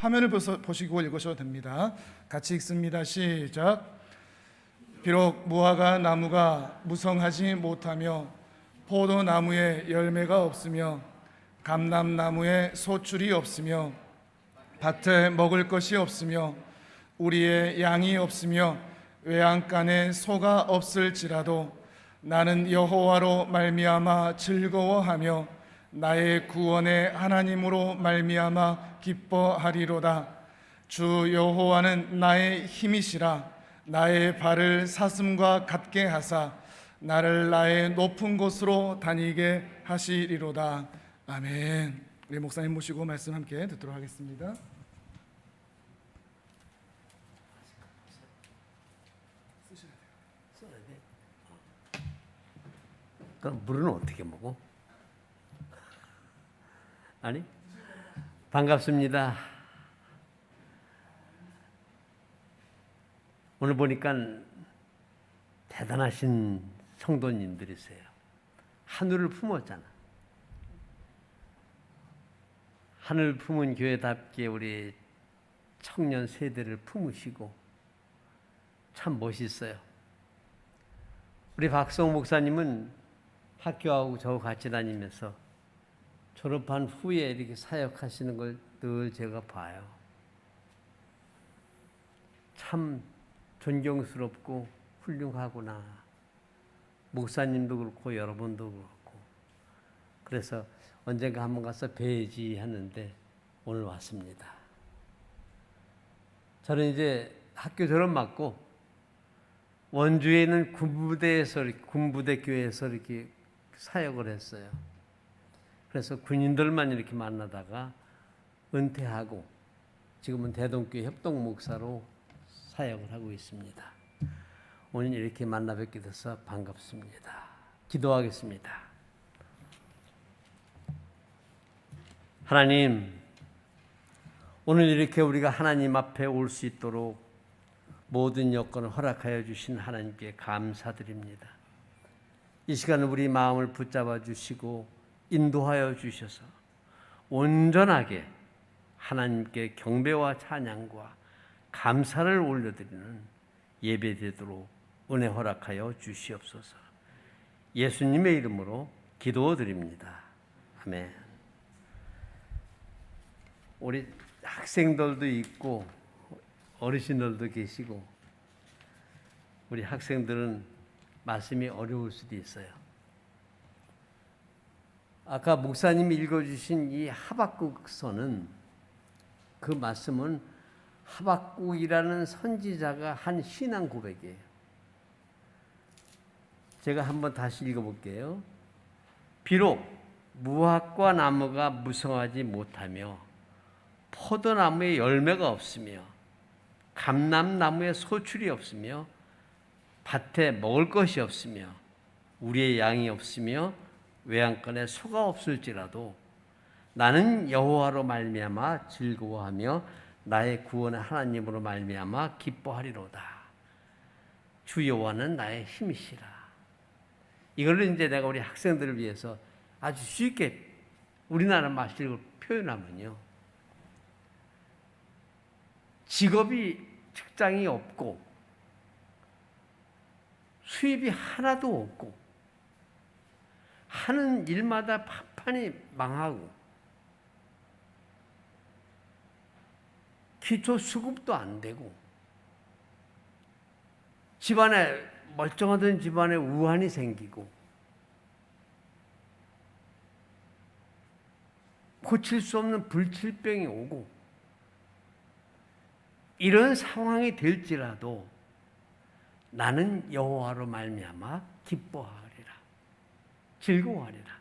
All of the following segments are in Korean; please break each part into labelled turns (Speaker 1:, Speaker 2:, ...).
Speaker 1: 화면을 보시고 읽으셔도 됩니다. 같이 읽습니다. 시작. 비록 무화과 나무가 무성하지 못하며 포도나무에 열매가 없으며 감람나무에 소출이 없으며 밭에 먹을 것이 없으며 우리의 양이 없으며 외양간에 소가 없을지라도 나는 여호와로 말미암아 즐거워하며 나의 구원의 하나님으로 말미암아 기뻐하리로다. 주 여호와는 나의 힘이시라. 나의 발을 사슴과 같게 하사 나를 나의 높은 곳으로 다니게 하시리로다. 아멘. 우리 목사님 모시고 말씀 함께 듣도록 하겠습니다.
Speaker 2: 그럼 물은 어떻게 먹어? 아니, 반갑습니다. 오늘 보니까 대단하신 성도님들이세요. 하늘을 품었잖아. 하늘 품은 교회답게 우리 청년 세대를 품으시고 참 멋있어요. 우리 박성호 목사님은 학교하고 저 같이 다니면서 졸업한 후에 이렇게 사역하시는 걸 늘 제가 봐요. 참 존경스럽고 훌륭하구나. 목사님도 그렇고 여러분도 그렇고. 그래서 언젠가 한번 가서 뵈야지 하는데 오늘 왔습니다. 저는 이제 학교 졸업 맞고 원주에 있는 군부대 교회에서 이렇게 사역을 했어요. 그래서 군인들만 이렇게 만나다가 은퇴하고 지금은 대동교회 협동 목사로 사역을 하고 있습니다. 오늘 이렇게 만나 뵙게 돼서 반갑습니다. 기도하겠습니다. 하나님, 오늘 이렇게 우리가 하나님 앞에 올 수 있도록 모든 여건을 허락하여 주신 하나님께 감사드립니다. 이 시간은 우리 마음을 붙잡아 주시고 인도하여 주셔서 온전하게 하나님께 경배와 찬양과 감사를 올려드리는 예배되도록 은혜 허락하여 주시옵소서. 예수님의 이름으로 기도드립니다. 아멘. 우리 학생들도 있고 어르신들도 계시고 우리 학생들은 말씀이 어려울 수도 있어요. 아까 목사님이 읽어주신 이 하박국서는 그 말씀은 하박국이라는 선지자가 한 신앙 고백이에요. 제가 한번 다시 읽어볼게요. 비록 무화과 나무가 무성하지 못하며 포도나무에 열매가 없으며 감람나무에 소출이 없으며 밭에 먹을 것이 없으며 우리의 양이 없으며 외양간에 소가 없을지라도 나는 여호와로 말미암아 즐거워하며 나의 구원의 하나님으로 말미암아 기뻐하리로다. 주 여호와는 나의 힘이시라. 이걸 이제 내가 우리 학생들을 위해서 아주 쉽게 우리나라 말식으로 표현하면요, 직장이 없고 수입이 하나도 없고 하는 일마다 판판이 망하고 기초 수급도 안 되고 집안에 멀쩡하던 집안에 우환이 생기고 고칠 수 없는 불치병이 오고 이런 상황이 될지라도 나는 여호와로 말미암아 기뻐하리라. 즐거워하리라.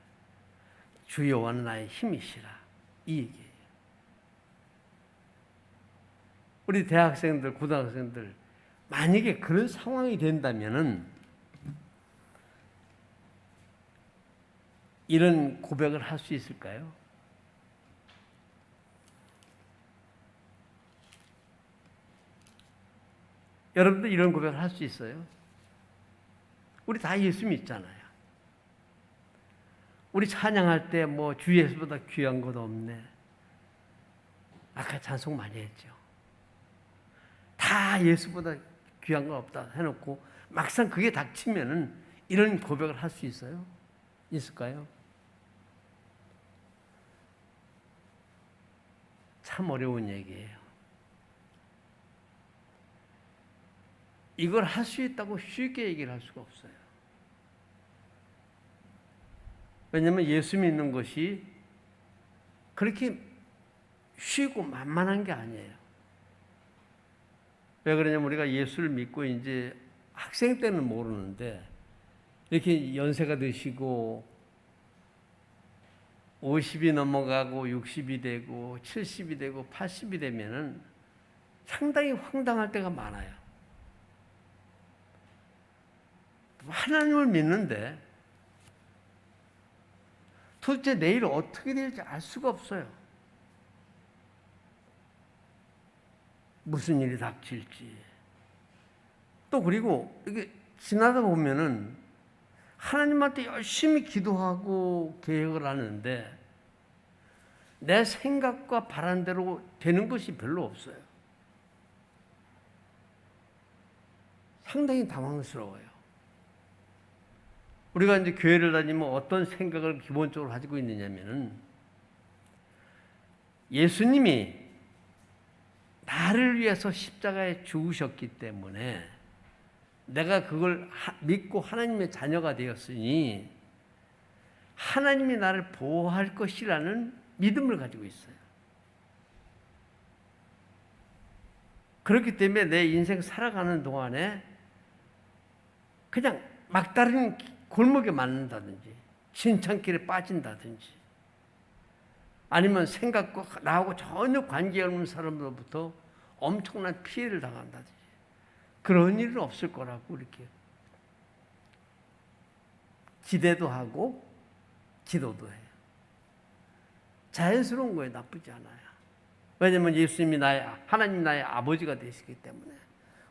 Speaker 2: 주 여호와는 나의 힘이시라. 이 얘기예요. 우리 대학생들, 고등학생들 만약에 그런 상황이 된다면은 이런 고백을 할 수 있을까요? 여러분들 이런 고백을 할 수 있어요? 우리 다 예수 믿잖아요. 우리 찬양할 때 뭐 주 예수보다 귀한 것 없네. 아까 찬송 많이 했죠. 다 예수보다 귀한 거 없다 해놓고 막상 그게 닥치면은 이런 고백을 할 수 있어요? 있을까요? 참 어려운 얘기예요. 이걸 할 수 있다고 쉽게 얘기를 할 수가 없어요. 왜냐하면 예수 믿는 것이 그렇게 쉬고 만만한 게 아니에요. 왜 그러냐면 우리가 예수를 믿고 이제 학생 때는 모르는데 이렇게 연세가 드시고 50이 넘어가고 60이 되고 70이 되고 80이 되면은 상당히 황당할 때가 많아요. 하나님을 믿는데 도대체 내일 어떻게 될지 알 수가 없어요. 무슨 일이 닥칠지. 또 그리고 이게 지나다 보면은 하나님한테 열심히 기도하고 계획을 하는데 내 생각과 바란대로 되는 것이 별로 없어요. 상당히 당황스러워요. 우리가 이제 교회를 다니면 어떤 생각을 기본적으로 가지고 있느냐면은 예수님이 나를 위해서 십자가에 죽으셨기 때문에 내가 그걸 믿고 하나님의 자녀가 되었으니 하나님이 나를 보호할 것이라는 믿음을 가지고 있어요. 그렇기 때문에 내 인생 살아가는 동안에 그냥 막다른 골목에 맞는다든지 진창길에 빠진다든지 아니면 생각과 나하고 전혀 관계없는 사람으로부터 엄청난 피해를 당한다든지 그런 일은 없을 거라고 이렇게 기대도 하고 기도도 해요. 자연스러운 거예요. 나쁘지 않아요. 왜냐하면 예수님이 하나님 나의 아버지가 되시기 때문에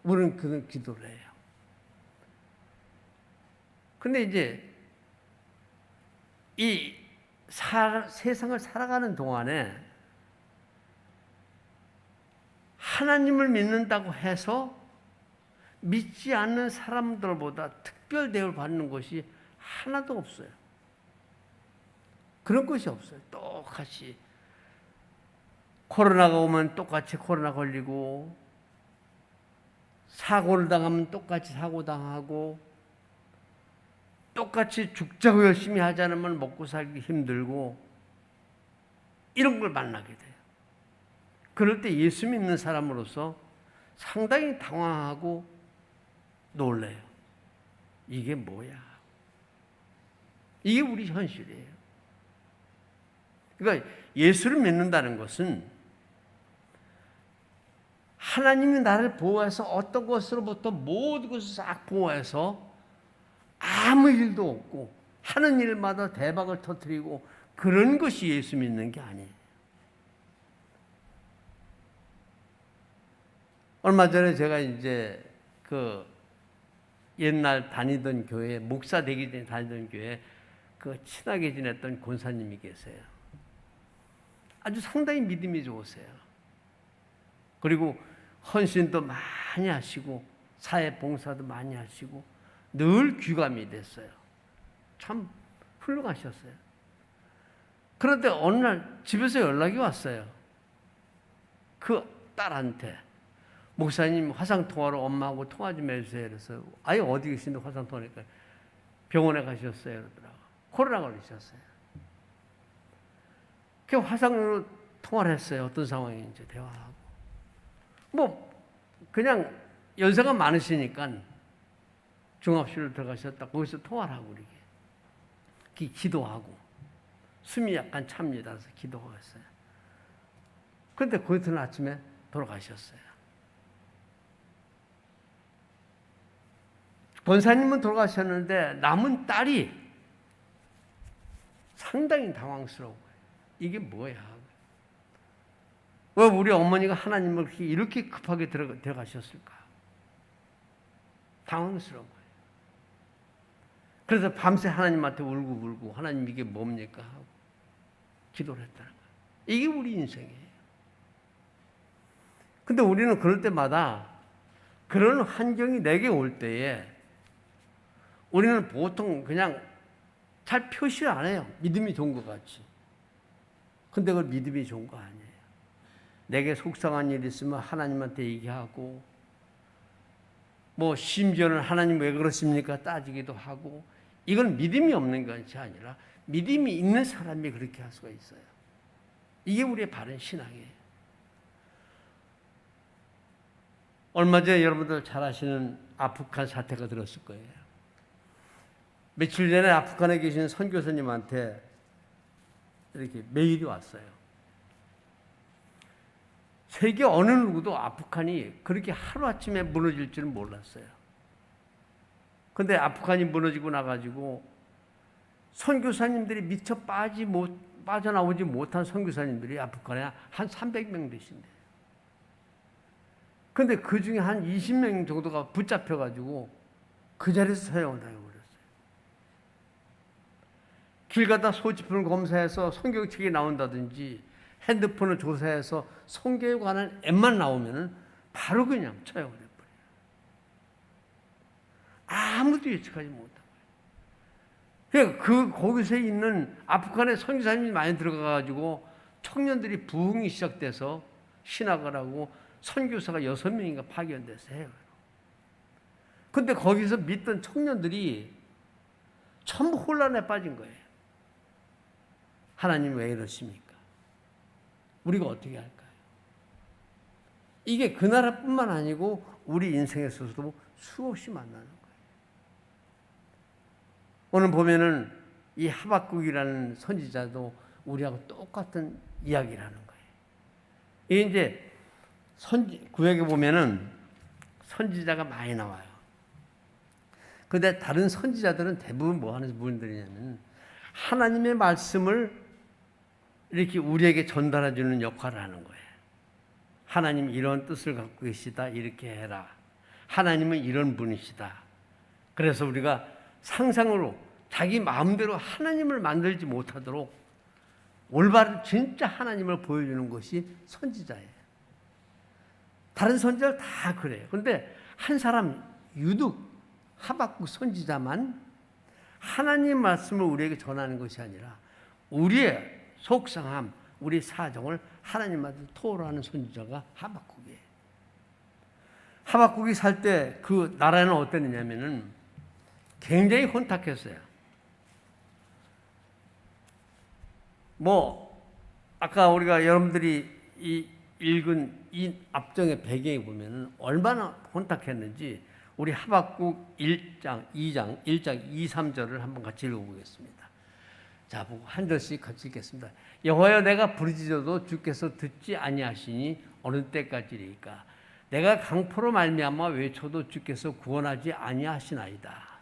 Speaker 2: 우리는 그런 기도를 해요. 근데 이제 이 세상을 살아가는 동안에 하나님을 믿는다고 해서 믿지 않는 사람들보다 특별 대우를 받는 것이 하나도 없어요. 그런 것이 없어요. 똑같이 코로나가 오면 똑같이 코로나 걸리고 사고를 당하면 똑같이 사고 당하고 똑같이 죽자고 열심히 하지 않으면 먹고 살기 힘들고 이런 걸 만나게 돼요. 그럴 때 예수 믿는 사람으로서 상당히 당황하고 놀래요. 이게 뭐야? 이게 우리 현실이에요. 그러니까 예수를 믿는다는 것은 하나님이 나를 보호해서 어떤 것으로부터 모든 것을 싹 보호해서 아무 일도 없고 하는 일마다 대박을 터뜨리고 그런 것이 예수 믿는 게 아니에요. 얼마 전에 제가 이제 그 옛날 다니던 교회, 목사 되기 전에 다니던 교회 그 친하게 지냈던 권사님이 계세요. 아주 상당히 믿음이 좋으세요. 그리고 헌신도 많이 하시고 사회 봉사도 많이 하시고 늘 귀감이 됐어요. 참 훌륭하셨어요. 그런데 어느 날 집에서 연락이 왔어요. 그 딸한테 목사님 화상통화로 엄마하고 통화 좀 해주세요. 그래서 아예 어디 계신데 화상통화니까 병원에 가셨어요. 그러더라고요. 코로나 걸리셨어요. 그 화상으로 통화를 했어요. 어떤 상황인지 대화하고. 뭐 그냥 연세가 많으시니까 종합실로 들어가셨다. 거기서 통화를 하고 이렇게 기도하고 숨이 약간 찹니다. 그래서 기도하고 했어요. 그런데 그 이튿날 아침에 돌아가셨어요. 권사님은 돌아가셨는데 남은 딸이 상당히 당황스러운 거예요. 이게 뭐야? 왜 우리 어머니가 하나님을 이렇게 급하게 들어가셨을까? 당황스러운 거예요. 그래서 밤새 하나님한테 울고 하나님 이게 뭡니까? 하고 기도를 했다는 거예요. 이게 우리 인생이에요. 근데 우리는 그럴 때마다 그런 환경이 내게 올 때에 우리는 보통 그냥 잘 표시를 안 해요. 믿음이 좋은 것 같이. 근데 그걸 믿음이 좋은 거 아니에요. 내게 속상한 일이 있으면 하나님한테 얘기하고, 뭐 심지어는 하나님 왜 그러십니까 따지기도 하고, 이건 믿음이 없는 것이 아니라 믿음이 있는 사람이 그렇게 할 수가 있어요. 이게 우리의 바른 신앙이에요. 얼마 전에 여러분들 잘 아시는 아프간 사태가 들었을 거예요. 며칠 전에 아프간에 계신 선교사님한테 이렇게 메일이 왔어요. 세계 어느 누구도 아프간이 그렇게 하루아침에 무너질 줄은 몰랐어요. 근데 아프간이 무너지고 나가지고 선교사님들이 미처 빠져나오지 못한 선교사님들이 아프간에 한 300명 되신대요. 근데 그 중에 한 20명 정도가 붙잡혀가지고 그 자리에서 사형을 당해버렸어요. 길 가다 소지품을 검사해서 성경책이 나온다든지 핸드폰을 조사해서 성경에 관한 앱만 나오면 바로 그냥 처형을 해버려요. 아무도 예측하지 못한 거예요. 그러니까 거기서 있는 아프간의 선교사님이 많이 들어가가지고 청년들이 부흥이 시작돼서 신학을 하고 선교사가 6명인가 파견돼서 해요. 근데 거기서 믿던 청년들이 전부 혼란에 빠진 거예요. 하나님 왜 이러십니까? 우리가 어떻게 할까요? 이게 그 나라뿐만 아니고 우리 인생에서도 수없이 만나는 거예요. 오늘 보면은 이 하박국이라는 선지자도 우리하고 똑같은 이야기를 하는 거예요. 이게 이제 구약에 보면은 선지자가 많이 나와요. 근데 다른 선지자들은 대부분 뭐 하는 분들이냐면 하나님의 말씀을 이렇게 우리에게 전달해 주는 역할을 하는 거예요. 하나님 이런 뜻을 갖고 계시다. 이렇게 해라. 하나님은 이런 분이시다. 그래서 우리가 상상으로 자기 마음대로 하나님을 만들지 못하도록 올바른 진짜 하나님을 보여주는 것이 선지자예요. 다른 선지자들 다 그래요. 그런데 한 사람 유독 하박국 선지자만 하나님 말씀을 우리에게 전하는 것이 아니라 우리의 속상함, 우리 사정을 하나님한테 토로하는 선지자가 하박국이에요. 하박국이 살 때 그 나라는 어땠느냐면은 굉장히 혼탁했어요. 뭐 아까 우리가 여러분들이 읽은 이 앞정의 배경에 보면은 얼마나 혼탁했는지 우리 하박국 1장, 2장, 2, 3절을 한번 같이 읽어보겠습니다. 자, 보고 한 절씩 같이 읽겠습니다. 여호와여 내가 부르짖어도 주께서 듣지 아니하시니 어느 때까지리까? 내가 강포로 말미암아 외쳐도 주께서 구원하지 아니하시나이다.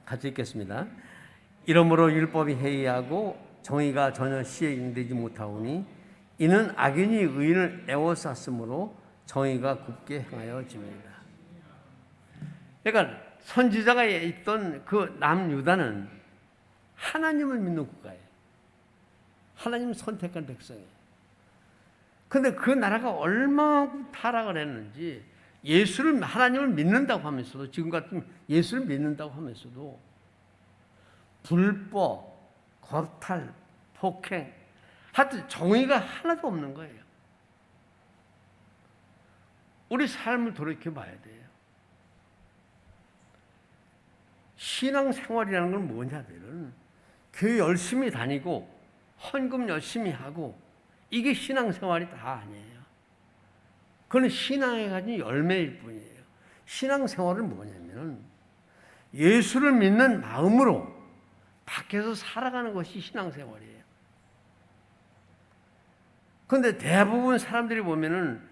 Speaker 2: 같이 읽겠습니다. 이러므로 율법이 해이하고 정의가 전혀 시행되지 못하오니 이는 악인이 의인을 애워쌌으므로 정의가 굽게 행하여 집니다. 그러니까 선지자가 있던 그 남유다는 하나님을 믿는 국가예요. 하나님 선택한 백성이에요. 그런데 그 나라가 얼마나 타락을 했는지 하나님을 믿는다고 하면서도 지금 같은 예수를 믿는다고 하면서도 불법, 거탈, 폭행, 하여튼 정의가 하나도 없는 거예요. 우리 삶을 돌이켜 봐야 돼요. 신앙생활이라는 건 뭐냐면은 교회 열심히 다니고 헌금 열심히 하고 이게 신앙생활이 다 아니에요. 그건 신앙에 가진 열매일 뿐이에요. 신앙생활은 뭐냐면은 예수를 믿는 마음으로 밖에서 살아가는 것이 신앙생활이에요. 그런데 대부분 사람들이 보면은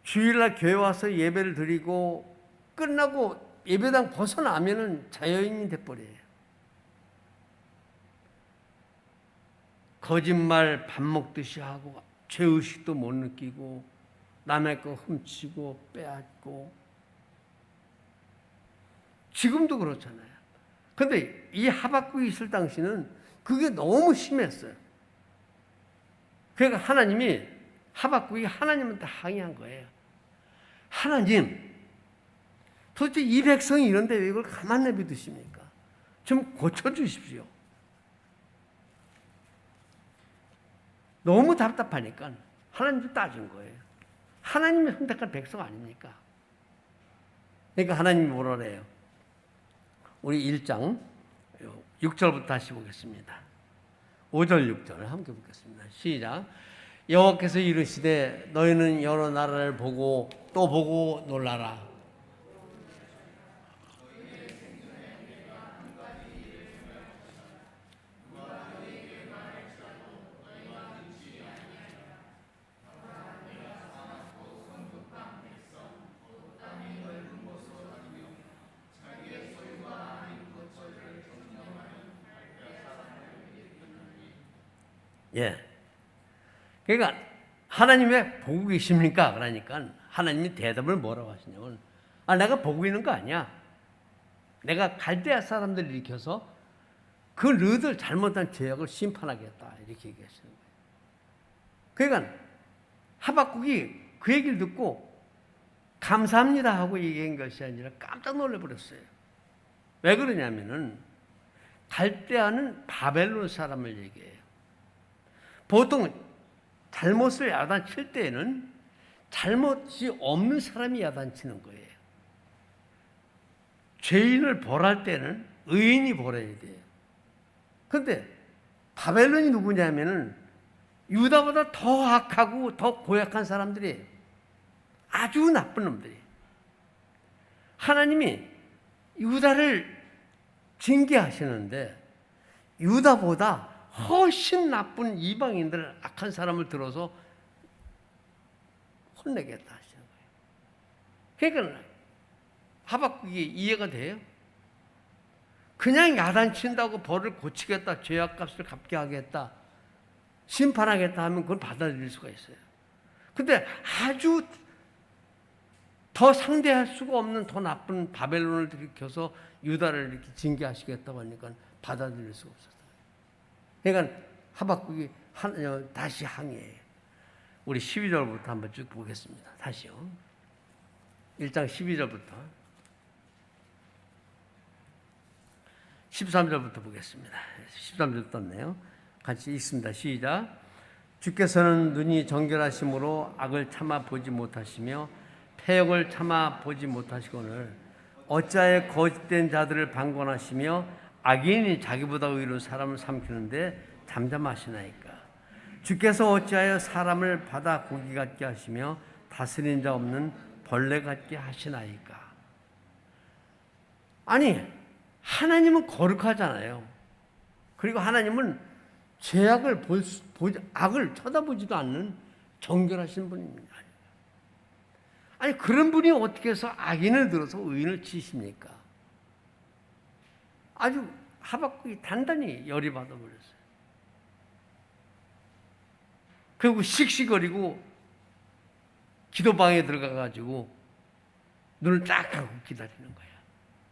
Speaker 2: 주일날 교회 와서 예배를 드리고 끝나고 예배당 벗어나면은 자연인이 돼버려요. 거짓말 밥 먹듯이 하고 죄의식도 못 느끼고 남의 거 훔치고 빼앗고 지금도 그렇잖아요. 근데 이 하박국이 있을 당시는 그게 너무 심했어요. 그러니까 하나님이 하박국이 하나님한테 항의한 거예요. 하나님, 도대체 이 백성이 이런데 왜 이걸 가만 내비두십니까? 좀 고쳐주십시오. 너무 답답하니까 하나님도 따진 거예요. 하나님이 선택한 백성 아닙니까? 그러니까 하나님이 뭐라 그래요? 우리 1장 6절부터 다시 보겠습니다. 5절 6절을 함께 보겠습니다. 시작. 여호와께서 이르시되 너희는 여러 나라를 보고 또 보고 놀라라. 예. 그러니까 하나님 왜 보고 계십니까? 그러니까 하나님이 대답을 뭐라고 하시냐면 내가 보고 있는 거 아니야. 내가 갈대아 사람들을 일으켜서 그 너희들 잘못한 죄악을 심판하겠다. 이렇게 얘기하시는 거예요. 그러니까 하박국이 그 얘기를 듣고 감사합니다 하고 얘기한 것이 아니라 깜짝 놀라버렸어요. 왜 그러냐면은 갈대아는 바벨론 사람을 얘기해요. 보통 잘못을 야단칠 때에는 잘못이 없는 사람이 야단치는 거예요. 죄인을 벌할 때는 의인이 벌어야 돼요. 그런데 바벨론이 누구냐면은 유다보다 더 악하고 더 고약한 사람들이에요. 아주 나쁜 놈들이에요. 하나님이 유다를 징계하시는데 유다보다 훨씬 나쁜 이방인들 악한 사람을 들어서 혼내겠다 하시는 거예요. 그러니까 하박국이 이해가 돼요? 그냥 야단친다고 벌을 고치겠다, 죄악값을 갚게 하겠다, 심판하겠다 하면 그걸 받아들일 수가 있어요. 근데 아주 더 상대할 수가 없는 더 나쁜 바벨론을 일으켜서 유다를 이렇게 징계하시겠다고 하니까 받아들일 수가 없었어요. 그러니까 하박국이 다시 항의해요. 우리 12절부터 한번 쭉 보겠습니다. 다시요. 1장 12절부터 13절부터 보겠습니다. 13절 떴네요. 같이 읽습니다. 시작. 주께서는 눈이 정결하심으로 악을 참아 보지 못하시며 패역을 참아 보지 못하시거늘 어찌하여 거짓된 자들을 방관하시며 악인이 자기보다 의로운 사람을 삼키는데 잠잠하시나이까. 주께서 어찌하여 사람을 바다 고기 같게 하시며 다스린 자 없는 벌레 같게 하시나이까. 아니, 하나님은 거룩하잖아요. 그리고 하나님은 죄악을 악을 쳐다보지도 않는 정결하신 분입니다. 아니, 그런 분이 어떻게 해서 악인을 들어서 의인을 치십니까? 아주 하박국이 단단히 열이 받아버렸어요. 그리고 씩씩거리고 기도방에 들어가가지고 눈을 딱 감고 기다리는 거야.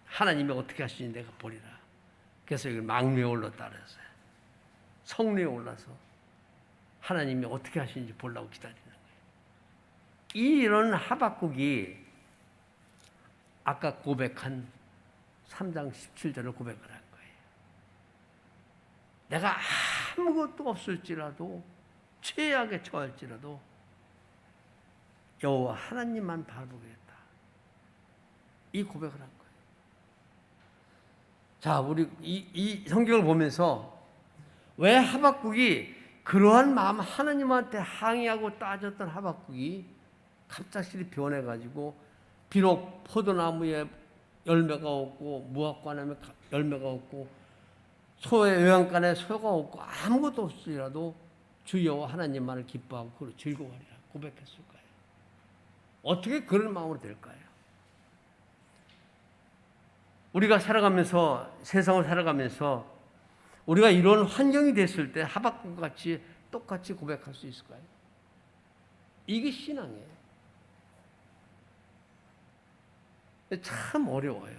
Speaker 2: 하나님이 어떻게 하시는지 내가 보리라. 그래서 이걸 망루에 올랐다 그랬어요. 성루에 올라서 하나님이 어떻게 하시는지 보려고 기다리는 거예요. 이런 하박국이 아까 고백한 3장 17절을 고백을 한 거예요. 내가 아무것도 없을지라도 최악에 처할지라도 여호와 하나님만 바라보겠다. 이 고백을 한 거예요. 자, 우리 이 성경을 보면서 왜 하박국이 그러한 마음 하나님한테 항의하고 따졌던 하박국이 갑작스레 변해가지고 비록 포도나무에 열매가 없고 무화과나무에 열매가 없고 소의 요양간에 소가 없고 아무것도 없으리라도 주 여호와 하나님만을 기뻐하고 그로 즐거워하리라 고백했을까요? 어떻게 그런 마음으로 될까요? 우리가 살아가면서 세상을 살아가면서 우리가 이런 환경이 됐을 때 하박국 같이 똑같이 고백할 수 있을까요? 이게 신앙이에요. 참 어려워요.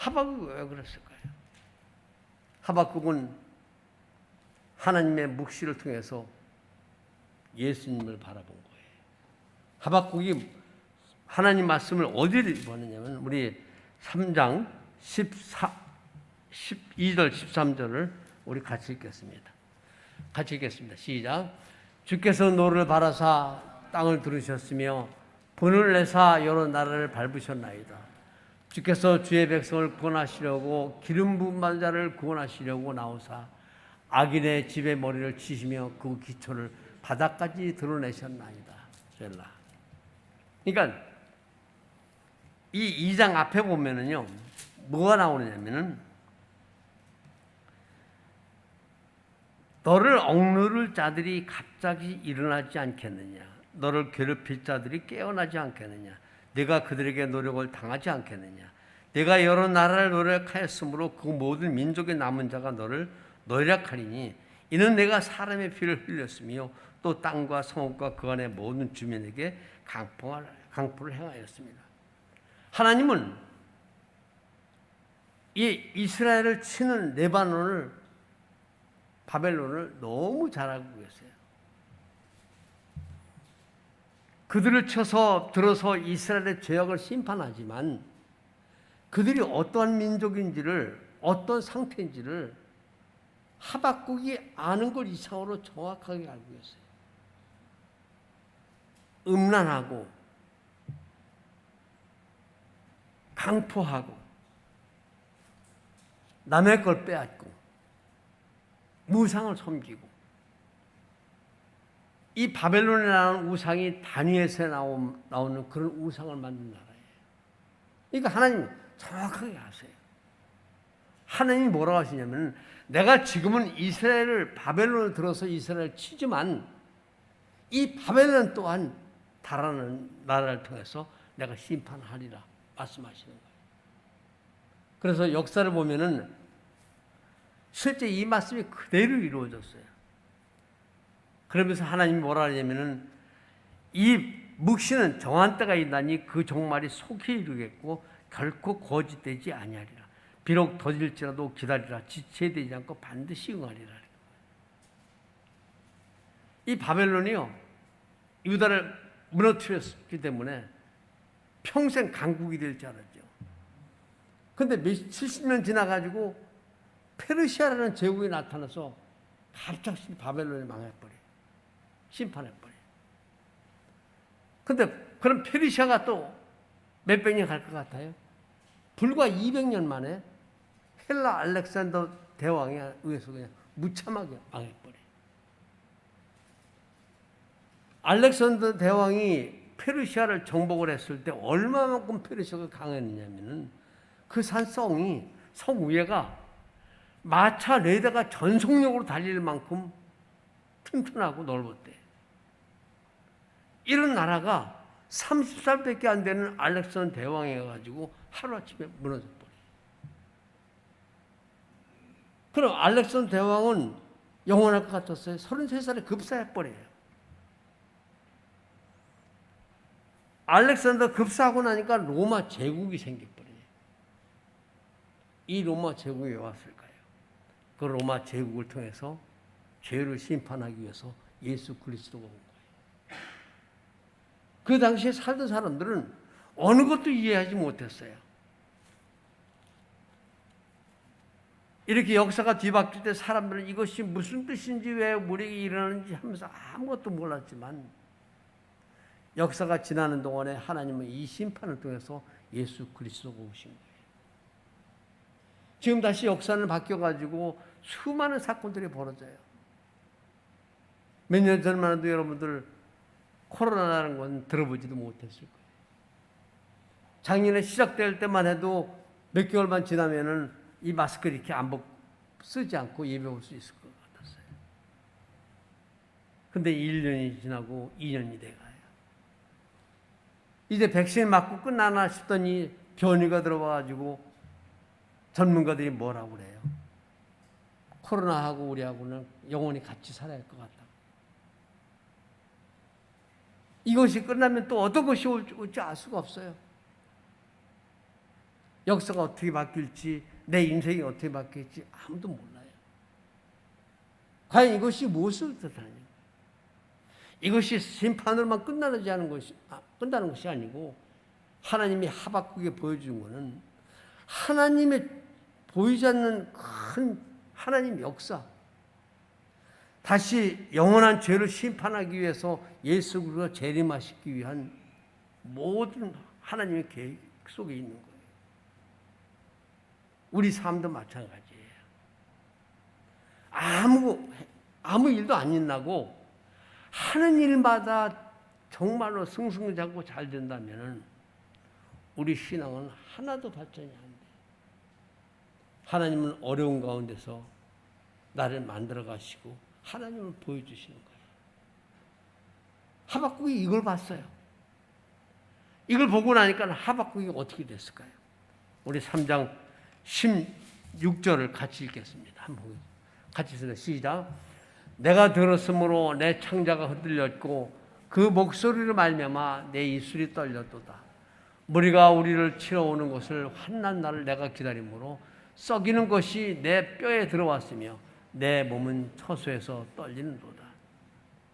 Speaker 2: 하박국이 왜 그랬을까요? 하박국은 하나님의 묵시를 통해서 예수님을 바라본 거예요. 하박국이 하나님 말씀을 어디를 보느냐면 우리 3장 12절 13절을 우리 같이 읽겠습니다. 같이 읽겠습니다. 시작. 주께서 노를 바라사 땅을 들으셨으며 분을 내사 여러 나라를 밟으셨나이다. 주께서 주의 백성을 구원하시려고 기름 부은 자를 구원하시려고 나오사 악인의 집에 머리를 치시며 그 기초를 바닥까지 드러내셨나이다. 셀라. 그러니까 이 2장 앞에 보면은요, 뭐가 나오느냐면은 너를 억누를 자들이 갑자기 일어나지 않겠느냐, 너를 괴롭힐 자들이 깨어나지 않겠느냐, 내가 그들에게 노력을 당하지 않겠느냐, 내가 여러 나라를 노력하였으므로 그 모든 민족의 남은 자가 너를 노력하리니 이는 내가 사람의 피를 흘렸으며 또 땅과 성읍과 그 안의 모든 주민에게 강포를 행하였습니다. 하나님은 이 이스라엘을 치는 레바논을 바벨론을 너무 잘 알고 계세요. 그들을 쳐서 들어서 이스라엘의 죄악을 심판하지만 그들이 어떠한 민족인지를 어떤 상태인지를 하박국이 아는 걸 이상으로 정확하게 알고 있어요. 음란하고 강포하고 남의 걸 빼앗고 우상을 섬기고 이 바벨론에 나오는 우상이 다니엘서에 나오는 그런 우상을 만든 나라예요. 그러니까 하나님 정확하게 아세요. 하나님이 뭐라고 하시냐면 내가 지금은 이스라엘을 바벨론을 들어서 이스라엘을 치지만 이 바벨론 또한 다른 나라를 통해서 내가 심판하리라 말씀하시는 거예요. 그래서 역사를 보면은 실제 이 말씀이 그대로 이루어졌어요. 그러면서 하나님이 뭐라 하냐면은 이 묵시는 정한 때가 있나니 그 종말이 속히 이루겠고 결코 거짓되지 아니하리라. 비록 더딜지라도 기다리라. 지체되지 않고 반드시 응하리라. 이 바벨론이요 유다를 무너뜨렸기 때문에 평생 강국이 될 줄 알았죠. 근데 70년 지나가지고 페르시아라는 제국이 나타나서 갑자기 바벨론이 망해버려요. 심판해버려요. 근데 그럼 페르시아가 또 몇백 년 갈 것 같아요? 불과 200년 만에 헬라 알렉산더 대왕에 의해서 그냥 무참하게 망해버려요. 알렉산더 대왕이 페르시아를 정복을 했을 때 얼마만큼 페르시아가 강했느냐면은 그 산성이 성 위에가 마차 4대가 전속력으로 달릴 만큼 튼튼하고 넓었대. 이런 나라가 30살밖에 안 되는 알렉산더 대왕이 해가지고 하루아침에 무너져 버려요. 그럼 알렉산더 대왕은 영원할 것 같았어요. 33살에 급사해버려요. 알렉산더 급사하고 나니까 로마 제국이 생겨버려요. 이 로마 제국이 왜 왔을까요? 그 로마 제국을 통해서 죄를 심판하기 위해서 예수 그리스도가 온 거예요. 그 당시에 살던 사람들은 어느 것도 이해하지 못했어요. 이렇게 역사가 뒤바뀔 때 사람들은 이것이 무슨 뜻인지 왜 우리에게 일어나는지 하면서 아무것도 몰랐지만 역사가 지나는 동안에 하나님은 이 심판을 통해서 예수 그리스도가 오신 거예요. 지금 다시 역사는 바뀌어가지고 수많은 사건들이 벌어져요. 몇 년 전만 해도 여러분들 코로나라는 건 들어보지도 못했을 거예요. 작년에 시작될 때만 해도 몇 개월만 지나면은 이 마스크를 이렇게 쓰지 않고 예배 올 수 있을 것 같았어요. 근데 1년이 지나고 2년이 돼가요. 이제 백신 맞고 끝나나 싶더니 변이가 들어와가지고 전문가들이 뭐라고 그래요? 코로나하고 우리하고는 영원히 같이 살아야 할 것 같다. 이것이 끝나면 또 어떤 것이 올지 알 수가 없어요. 역사가 어떻게 바뀔지, 내 인생이 어떻게 바뀔지 아무도 몰라요. 과연 이것이 무엇을 뜻하냐? 이것이 심판으로만 끝나는 것이 아니고 하나님이 하박국에 보여준 것은 하나님의 보이지 않는 큰 하나님 역사, 다시 영원한 죄를 심판하기 위해서 예수 그리스도가 재림하시기 위한 모든 하나님의 계획 속에 있는 거예요. 우리 삶도 마찬가지예요. 아무 일도 안 일어나고 하는 일마다 정말로 승승장구 잘 된다면 우리 신앙은 하나도 발전이 안 돼요. 하나님은 어려운 가운데서 나를 만들어 가시고 하나님을 보여주시는 거예요. 하박국이 이걸 봤어요. 이걸 보고 나니까 하박국이 어떻게 됐을까요? 우리 3장 16절을 같이 읽겠습니다. 한번 같이 읽습니다. 시작. 내가 들었으므로 내 창자가 흔들렸고 그 목소리로 말미암아 내 입술이 떨렸도다. 무리가 우리를 치러 오는 것을 환난 날을 내가 기다림으로 썩이는 것이 내 뼈에 들어왔으며 내 몸은 처소에서 떨리는도다.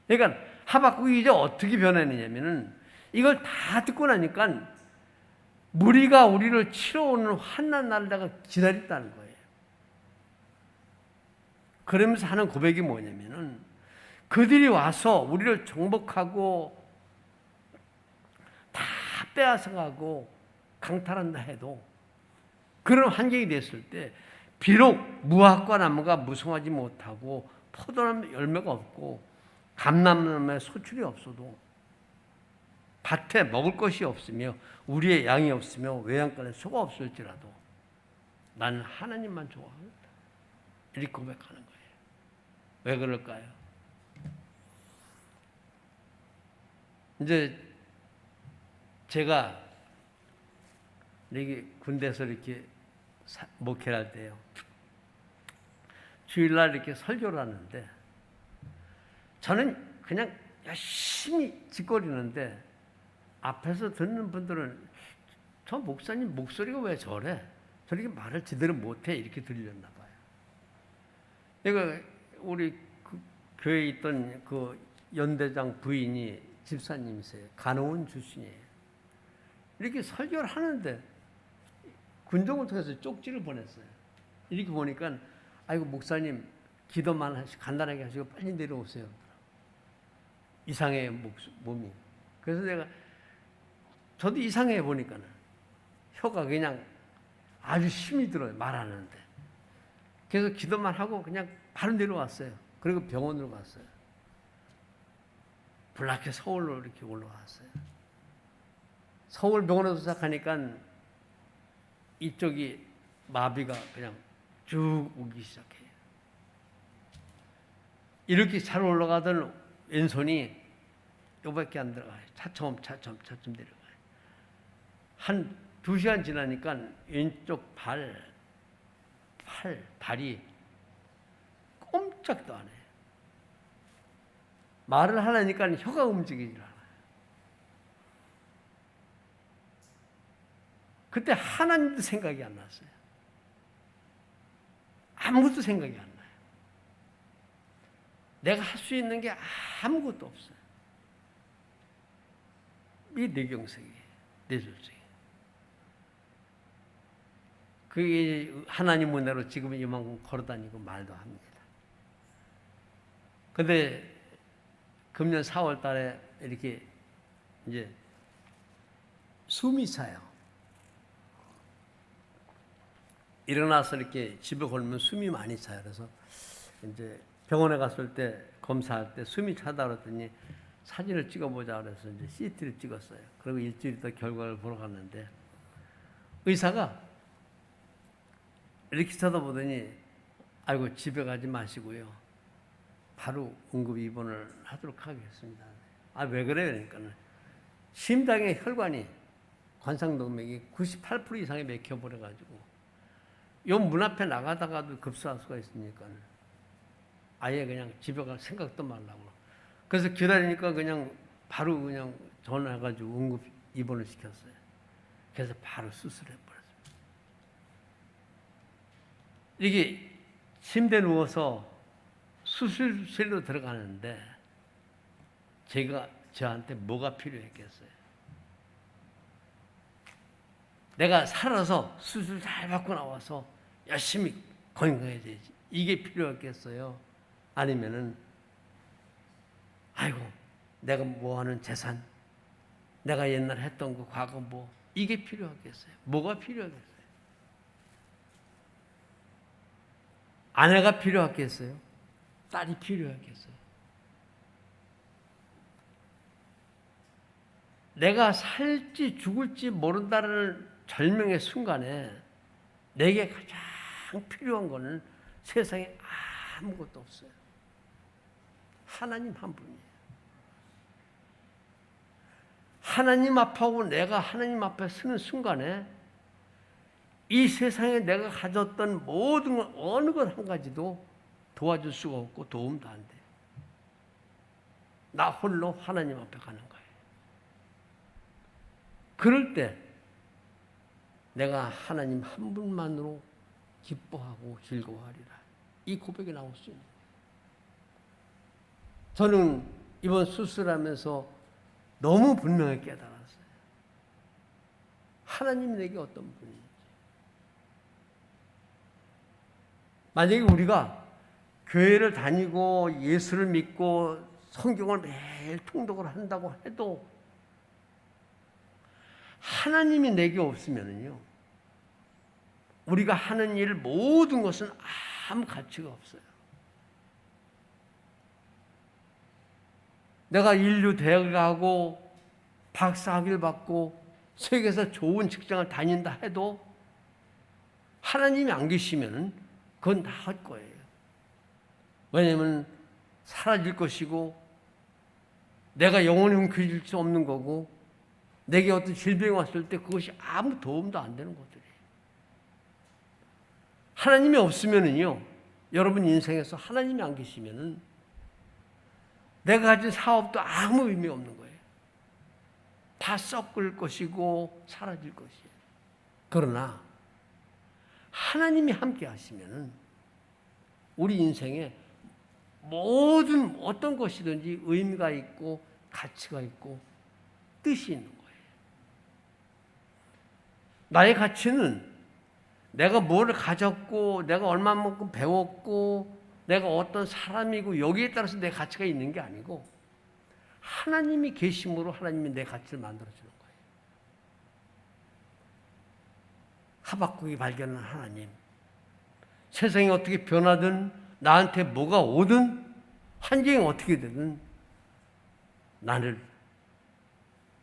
Speaker 2: 그러니까 하박국이 이제 어떻게 변했느냐면은 이걸 다 듣고 나니까 무리가 우리를 치러 오는 환난 날을 내가 기다렸다는 거예요. 그러면서 하는 고백이 뭐냐면은 그들이 와서 우리를 정복하고 다 빼앗아가고 강탈한다 해도 그런 환경이 됐을 때 비록 무화과 나무가 무성하지 못하고 포도나무 열매가 없고 감람나무에 소출이 없어도 밭에 먹을 것이 없으며 우리의 양이 없으며 외양간에 소가 없을지라도 나는 하나님만 좋아합니다. 이렇게 고백하는 거예요. 왜 그럴까요? 이제 제가 이렇게 군대에서 이렇게 목회를 할 때요. 주일날 이렇게 설교를 하는데 저는 그냥 열심히 짓거리는데 앞에서 듣는 분들은 저 목사님 목소리가 왜 저래? 저렇게 말을 제대로 못해? 이렇게 들렸나 봐요. 그러니까 우리 그 교회에 있던 그 연대장 부인이 집사님이세요. 간호원 출신이에요. 이렇게 설교를 하는데 군종을 통해서 쪽지를 보냈어요. 이렇게 보니까 아이고 목사님 기도만 간단하게 하시고 빨리 내려오세요. 이상해요 몸이. 그래서 저도 이상해 보니까는 혀가 그냥 아주 힘이 들어요. 말하는데. 그래서 기도만 하고 그냥 바로 내려왔어요. 그리고 병원으로 갔어요. 블락해 서울로 이렇게 올라왔어요. 서울 병원에서 시작하니까 이쪽이 마비가 그냥 쭉 오기 시작해요. 이렇게 잘 올라가던 왼손이 요밖에 안 들어가요. 차츰 내려가요. 한 2시간 지나니까 왼쪽 발이 꼼짝도 안 해요. 말을 하려니까 혀가 움직이질 않아요. 그때 하나님도 생각이 안 났어요. 아무것도 생각이 안 나요. 내가 할 수 있는 게 아무것도 없어요. 이 뇌경색이에요. 뇌졸중이에요. 그게 하나님 은혜로 지금 이만큼 걸어다니고 말도 합니다. 근데 금년 4월 달에 이렇게 이제 숨이 차요. 일어나서 이렇게 집에 걸으면 숨이 많이 차요. 그래서 이제 병원에 갔을 때 검사할 때 숨이 차다 그랬더니 사진을 찍어보자 그래서 이제 CT를 찍었어요. 그리고 일주일 있다 결과를 보러 갔는데 의사가 이렇게 쳐다보더니 아이고 집에 가지 마시고요. 바로 응급 입원을 하도록 하겠습니다. 아, 왜 그래요? 그러니까 심장의 혈관이 관상동맥이 98% 이상이 막혀버려가지고 요 문 앞에 나가다가도 급사할 수가 있으니까 아예 그냥 집에 갈 생각도 말라고. 그래서 기다리니까 그냥 바로 그냥 전화해가지고 응급 입원을 시켰어요. 그래서 바로 수술해버렸습니다. 이게 침대에 누워서 수술실로 들어가는데 저한테 뭐가 필요했겠어요? 내가 살아서 수술 잘 받고 나와서 열심히 건강해져야지. 이게 필요했겠어요? 아니면은 아이고 내가 뭐하는 재산, 내가 옛날에 했던 거 과거 뭐 이게 필요하겠어요? 뭐가 필요하겠어요? 아내가 필요하겠어요? 딸이 필요하겠어요? 내가 살지 죽을지 모른다는 절명의 순간에 내게 가장 필요한 것은 세상에 아무것도 없어요. 하나님 한 분이에요. 하나님 앞하고 내가 하나님 앞에 서는 순간에 이 세상에 내가 가졌던 모든 것, 어느 것 한 가지도 도와줄 수가 없고 도움도 안 돼. 나 홀로 하나님 앞에 가는 거예요. 그럴 때 내가 하나님 한 분만으로 기뻐하고 즐거워하리라. 이 고백이 나올 수 있는 거예요. 저는 이번 수술하면서 너무 분명히 깨달았어요. 하나님이 내게 어떤 분인지. 만약에 우리가 교회를 다니고 예수를 믿고 성경을 매일 통독을 한다고 해도 하나님이 내게 없으면요, 우리가 하는 일 모든 것은 아무 가치가 없어요. 내가 인류 대학을 가고 박사학위를 받고 세계에서 좋은 직장을 다닌다 해도 하나님이 안 계시면 그건 다 할 거예요. 왜냐하면 사라질 것이고 내가 영원히 움켜쥘 수 없는 거고 내게 어떤 질병이 왔을 때 그것이 아무 도움도 안 되는 것들이에요. 하나님이 없으면은요, 여러분 인생에서 하나님이 안 계시면은 내가 가진 사업도 아무 의미 없는 거예요. 다 썩을 것이고 사라질 것이에요. 그러나 하나님이 함께 하시면은 우리 인생에 모든 어떤 것이든지 의미가 있고 가치가 있고 뜻이 있는 거예요. 나의 가치는 내가 뭘 가졌고 내가 얼마만큼 배웠고 내가 어떤 사람이고 여기에 따라서 내 가치가 있는 게 아니고 하나님이 계심으로 하나님이 내 가치를 만들어주는 거예요. 하박국이 발견한 하나님. 세상이 어떻게 변하든 나한테 뭐가 오든 환경이 어떻게 되든 나를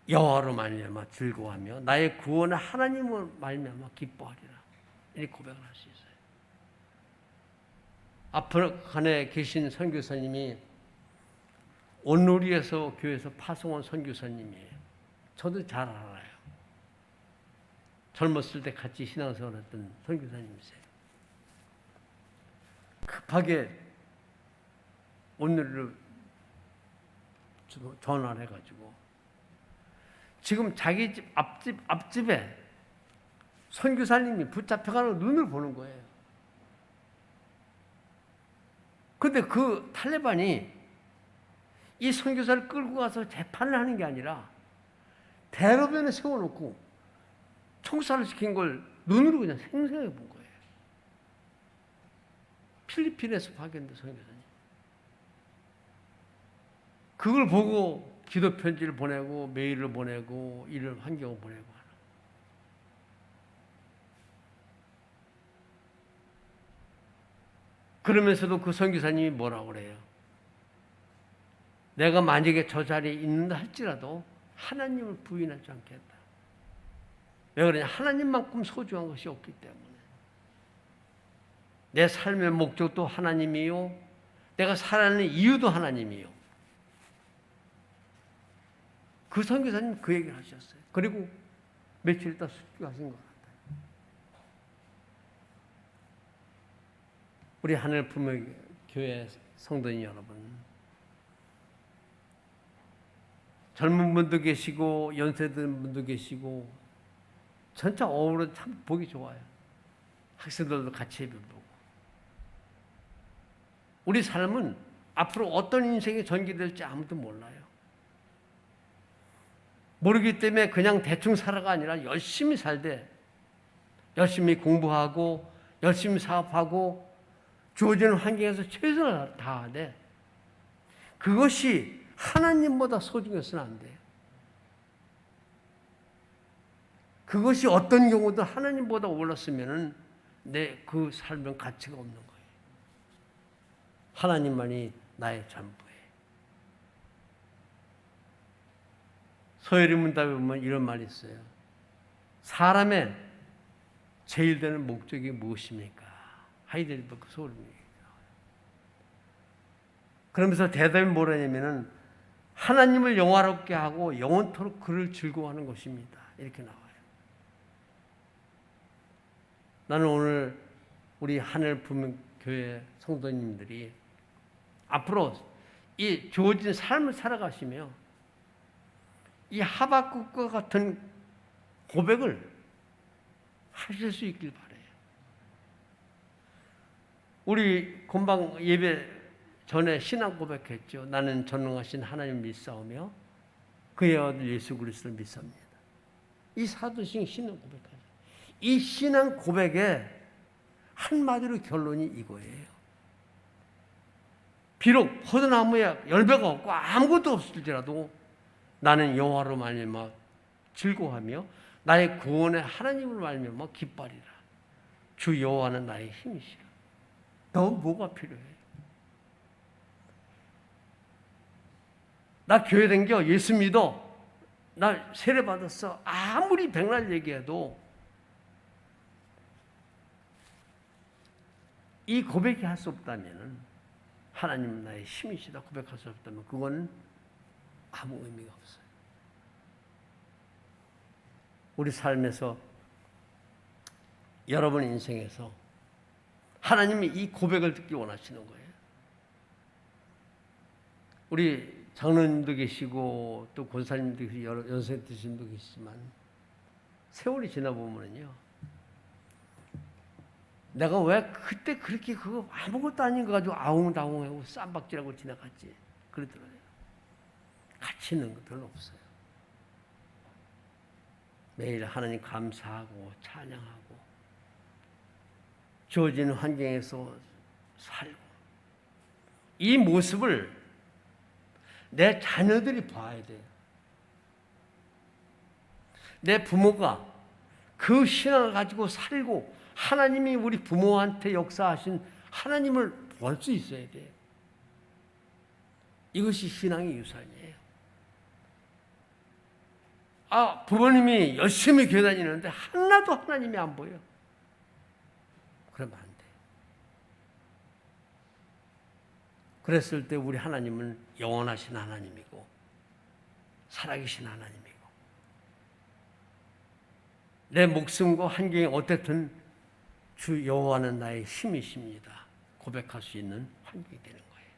Speaker 2: 여호와로 말미암아 즐거워하며 나의 구원의 하나님을 말미암아 기뻐하리라. 이렇게 고백을 할 수 있어요. 아프간에 계신 선교사님이 온누리에서 교회에서 파송한 선교사님이에요. 저도 잘 알아요. 젊었을 때 같이 신앙생활 했던 선교사님이세요. 급하게 온누리를 전화를 해가지고 지금 자기 집 앞집에 선교사님이 붙잡혀가는 눈을 보는 거예요. 근데 그 탈레반이 이 선교사를 끌고 가서 재판을 하는 게 아니라 대로변에 세워놓고 총살을 시킨 걸 눈으로 그냥 생생하게 본 거예요. 필리핀에서 파견된 선교사님. 그걸 보고 기도 편지를 보내고 메일을 보내고 이런 환경을 보내고 하는. 그러면서도 그 선교사님이 뭐라고 그래요? 내가 만약에 저 자리에 있는다 할지라도 하나님을 부인하지 않겠다. 왜 그러냐? 하나님만큼 소중한 것이 없기 때문에. 내 삶의 목적도 하나님이요. 내가 살아가는 이유도 하나님이요. 그 선교사님 그 얘기를 하셨어요. 그리고 며칠 있다 순교하신 것 같아요. 우리 하늘 품의 교회 성도님 여러분, 젊은 분도 계시고 연세든 분도 계시고 전체 어우러 참 보기 좋아요. 학생들도 같이 예배 보고 우리 삶은 앞으로 어떤 인생이 전개될지 아무도 몰라요. 모르기 때문에 그냥 대충 살아가 아니라 열심히 살되, 열심히 공부하고 열심히 사업하고 주어지는 환경에서 최선을 다하되, 그것이 하나님보다 소중해서는 안 돼요. 그것이 어떤 경우도 하나님보다 올랐으면 내 그 삶은 가치가 없는 거예요. 하나님만이 나의 전부예요. 서예리 문답에 보면 이런 말이 있어요. 사람의 제일 되는 목적이 무엇입니까? 하이델베르크 소름이. 그러면서 대답이 뭐라냐면은 하나님을 영화롭게 하고 영원토록 그를 즐거워하는 것입니다. 이렇게 나와요. 나는 오늘 우리 하늘 부흥 교회 성도님들이 앞으로 이 주어진 삶을 살아가시며 이 하박국과 같은 고백을 하실 수 있길 바라요. 우리 금방 예배 전에 신앙 고백했죠. 나는 전능하신 하나님 믿사오며 그의 아들 예수 그리스도를 믿습니다. 이 사도신 신앙 고백하죠. 이 신앙 고백의 한마디로 결론이 이거예요. 비록 포도나무에 열매가 없고 아무것도 없을지라도 나는 여호와로 말미암아 즐거워하며 나의 구원의 하나님으로 말미암아 기뻐하리라. 주 여호와는 나의 힘이시라. 너 뭐가 필요해? 나 교회 다녀 예수 믿어. 나 세례 받았어. 아무리 백날 얘기해도 이 고백이 할 수 없다면, 하나님은 나의 힘이시다 고백할 수 없다면 그건 아무 의미가 없어요. 우리 삶에서, 여러분 인생에서 하나님이 이 고백을 듣기 원하시는 거예요. 우리 장로님도 계시고 또 권사님도 계시고 여러 연세 드신 분도 계시지만 세월이 지나보면요, 내가 왜 그때 그렇게 그거 아무것도 아닌 거 가지고 아웅다웅하고 쌈박질하고 지나갔지 그러더라고요. 가치 있는 거 별로 없어요. 매일 하나님 감사하고 찬양하고 주어진 환경에서 살고, 이 모습을 내 자녀들이 봐야 돼요. 내 부모가 그 신앙을 가지고 살고 하나님이 우리 부모한테 역사하신 하나님을 볼 수 있어야 돼요. 이것이 신앙의 유산이에요. 부모님이 열심히 교회 다니는데 하나도 하나님이 안 보여. 그러면 안 돼. 그랬을 때 우리 하나님은 영원하신 하나님이고 살아계신 하나님이고, 내 목숨과 환경이 어떻든 주 여호와는 나의 힘이십니다 고백할 수 있는 환경이 되는 거예요.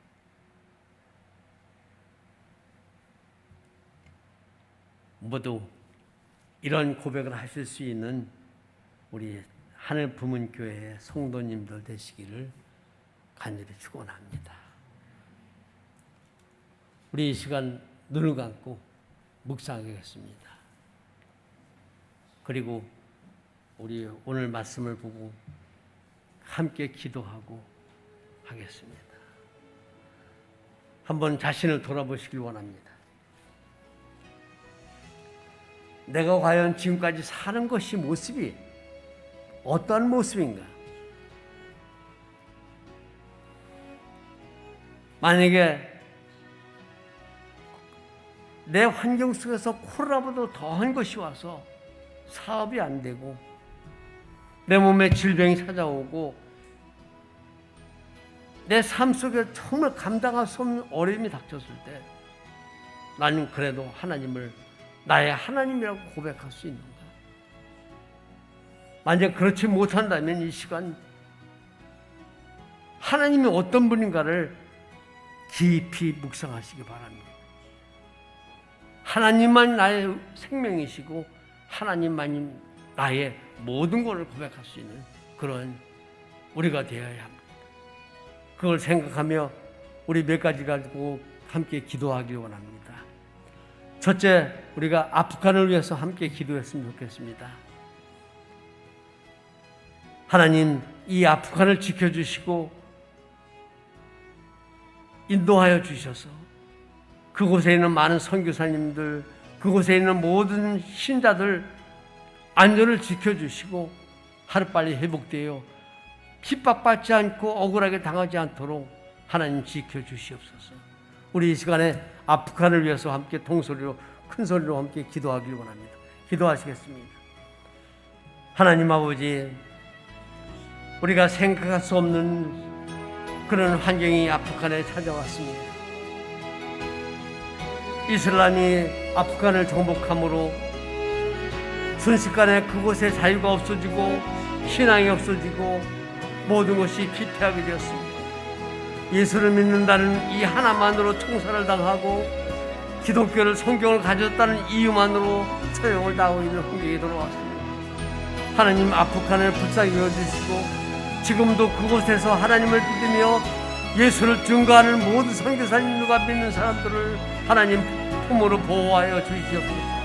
Speaker 2: 모두 이런 고백을 하실 수 있는 우리 하늘 부문 교회의 성도님들 되시기를 간절히 축원합니다. 우리 이 시간 눈을 감고 묵상하겠습니다. 그리고 우리 오늘 말씀을 보고 함께 기도하고 하겠습니다. 한번 자신을 돌아보시길 원합니다. 내가 과연 지금까지 사는 것이 모습이 어떠한 모습인가? 만약에 내 환경 속에서 코로나보다 더한 것이 와서 사업이 안 되고 내 몸에 질병이 찾아오고 내 삶 속에 정말 감당할 수 없는 어려움이 닥쳤을 때 나는 그래도 하나님을 나의 하나님이라고 고백할 수 있는가? 만약 그렇지 못한다면 이 시간 하나님이 어떤 분인가를 깊이 묵상하시기 바랍니다. 하나님만 나의 생명이시고 하나님만이 나의 모든 것을 고백할 수 있는 그런 우리가 되어야 합니다. 그걸 생각하며 우리 몇 가지 가지고 함께 기도하길 원합니다. 첫째, 우리가 아프간을 위해서 함께 기도했으면 좋겠습니다. 하나님, 이 아프간을 지켜주시고 인도하여 주셔서 그곳에 있는 많은 선교사님들, 그곳에 있는 모든 신자들 안전을 지켜주시고 하루빨리 회복되어 핍박받지 않고 억울하게 당하지 않도록 하나님 지켜주시옵소서. 우리 이 시간에 아프간을 위해서 함께 통소리로 큰 소리로 함께 기도하길 원합니다. 기도하시겠습니다. 하나님 아버지, 우리가 생각할 수 없는 그런 환경이 아프간에 찾아왔습니다. 이슬람이 아프간을 정복함으로 순식간에 그곳에 자유가 없어지고 신앙이 없어지고 모든 것이 피폐하게 되었습니다. 예수를 믿는다는 이 하나만으로 총살을 당하고 기독교를 성경을 가졌다는 이유만으로 처형을 당하고 있는 환경이 돌아왔습니다. 하나님, 아프간을 불쌍히 여겨주시고 지금도 그곳에서 하나님을 믿으며 예수를 증거하는 모든 선교사님들과 믿는 사람들을 하나님 품으로 보호하여 주시옵소서.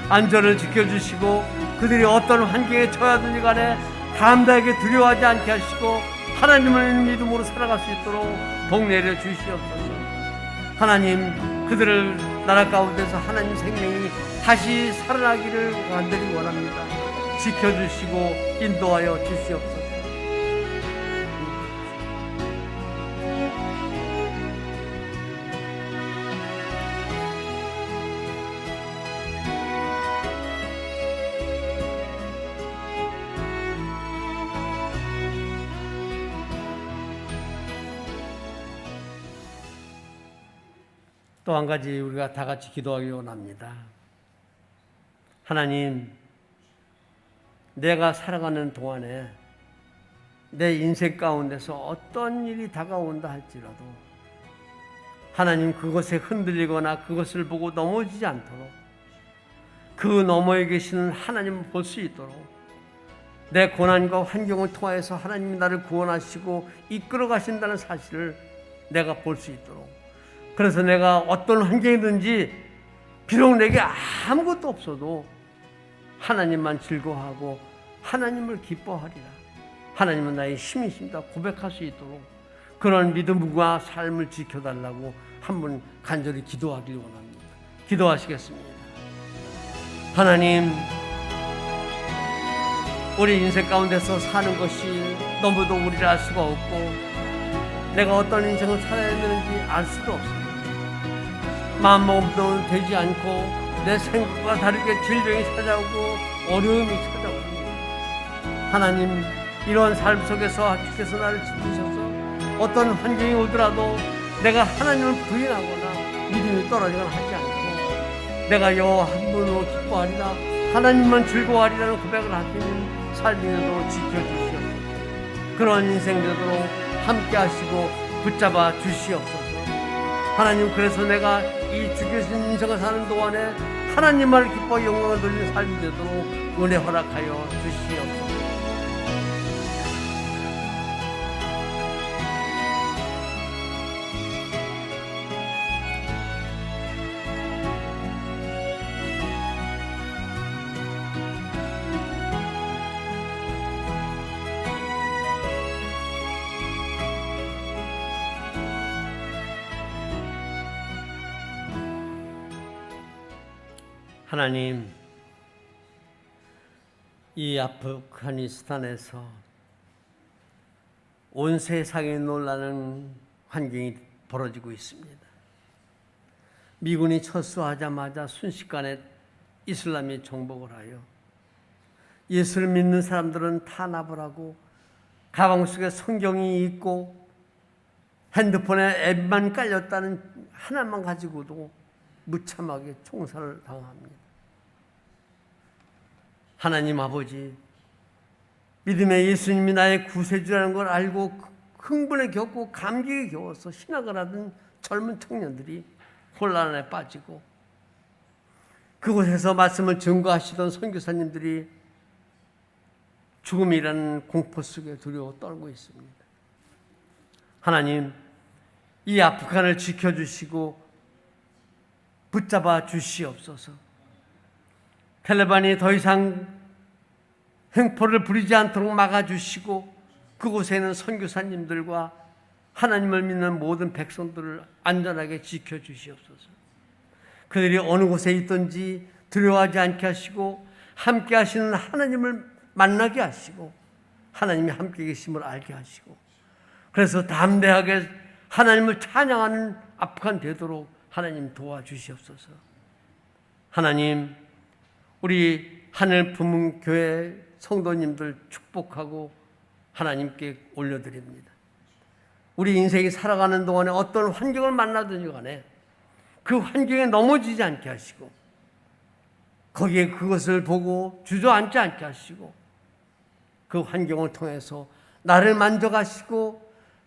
Speaker 2: 안전을 지켜주시고 그들이 어떤 환경에 처하든지 간에 담대하게 두려워하지 않게 하시고 하나님을 믿음으로 살아갈 수 있도록 복 내려 주시옵소서. 하나님, 그들을 나라 가운데서 하나님 생명이 다시 살아나기를 간절히 원합니다. 지켜주시고 인도하여 주시옵소서. 또 한 가지 우리가 다 같이 기도하기 원합니다. 하나님, 내가 살아가는 동안에 내 인생 가운데서 어떤 일이 다가온다 할지라도 하나님, 그것에 흔들리거나 그것을 보고 넘어지지 않도록 그 너머에 계시는 하나님을 볼 수 있도록 내 고난과 환경을 통하여서 하나님이 나를 구원하시고 이끌어 가신다는 사실을 내가 볼 수 있도록, 그래서 내가 어떤 환경이든지 비록 내게 아무것도 없어도 하나님만 즐거워하고 하나님을 기뻐하리라, 하나님은 나의 힘이십니다 고백할 수 있도록 그런 믿음과 삶을 지켜달라고 한번 간절히 기도하기를 원합니다. 기도하시겠습니다. 하나님, 우리 인생 가운데서 사는 것이 너무도 우리를 알 수가 없고 내가 어떤 인생을 살아야 되는지 알 수도 없습니다. 마음먹음도 되지 않고 내 생각과 다르게 질병이 찾아오고 어려움이 찾아옵니다. 하나님, 이러한 삶 속에서 주께서 나를 지키셔서 어떤 환경이 오더라도 내가 하나님을 부인하거나 믿음이 떨어지거나 하지 않고 내가 여호와 한 분으로 기뻐하리라, 하나님만 즐거워하리라는 고백을 할 수 있는 삶이 되도록 지켜주시옵소서. 그런 인생 되도록 함께 하시고 붙잡아 주시옵소서. 하나님, 그래서 내가 이 주께신 인생을 사는 동안에 하나님만을 기뻐 영광을 돌리는 삶이 되도록 은혜 허락하여 주시옵소서. 하나님, 이 아프가니스탄에서 온 세상에 놀라는 환경이 벌어지고 있습니다. 미군이 철수하자마자 순식간에 이슬람이 정복을 하여 예수를 믿는 사람들은 탄압을 하고 가방 속에 성경이 있고 핸드폰에 앱만 깔렸다는 하나만 가지고도 무참하게 총살을 당합니다. 하나님 아버지, 믿음의 예수님이 나의 구세주라는 걸 알고 흥분에 겪고 감격에 겨워서 신학을 하던 젊은 청년들이 혼란에 빠지고 그곳에서 말씀을 증거하시던 선교사님들이 죽음이라는 공포 속에 두려워 떨고 있습니다. 하나님, 이 아프간을 지켜주시고 붙잡아 주시옵소서. 텔레반이 더 이상 횡포를 부리지 않도록 막아주시고 그곳에는 선교사님들과 하나님을 믿는 모든 백성들을 안전하게 지켜주시옵소서. 그들이 어느 곳에 있든지 두려워하지 않게 하시고 함께 하시는 하나님을 만나게 하시고 하나님이 함께 계심을 알게 하시고 그래서 담대하게 하나님을 찬양하는 아프간 되도록 하나님 도와주시옵소서. 하나님, 우리 하늘 부흥 교회 성도님들 축복하고 하나님께 올려드립니다. 우리 인생이 살아가는 동안에 어떤 환경을 만나든지 간에 그 환경에 넘어지지 않게 하시고 거기에 그것을 보고 주저앉지 않게 하시고 그 환경을 통해서 나를 만져가시고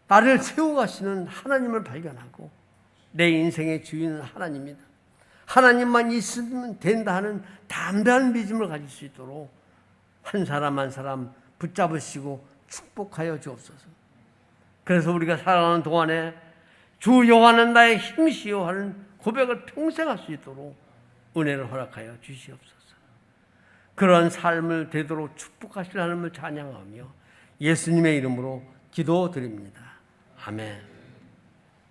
Speaker 2: 나를 세워가시는 하나님을 발견하고 내 인생의 주인은 하나님이다. 하나님만 있으면 된다 하는 담대한 믿음을 가질 수 있도록 한 사람 한 사람 붙잡으시고 축복하여 주옵소서. 그래서 우리가 살아가는 동안에 주 여호와는 나의 힘이시여 하는 고백을 평생 할 수 있도록 은혜를 허락하여 주시옵소서. 그런 삶을 되도록 축복하실 하나님을 찬양하며 예수님의 이름으로 기도드립니다. 아멘.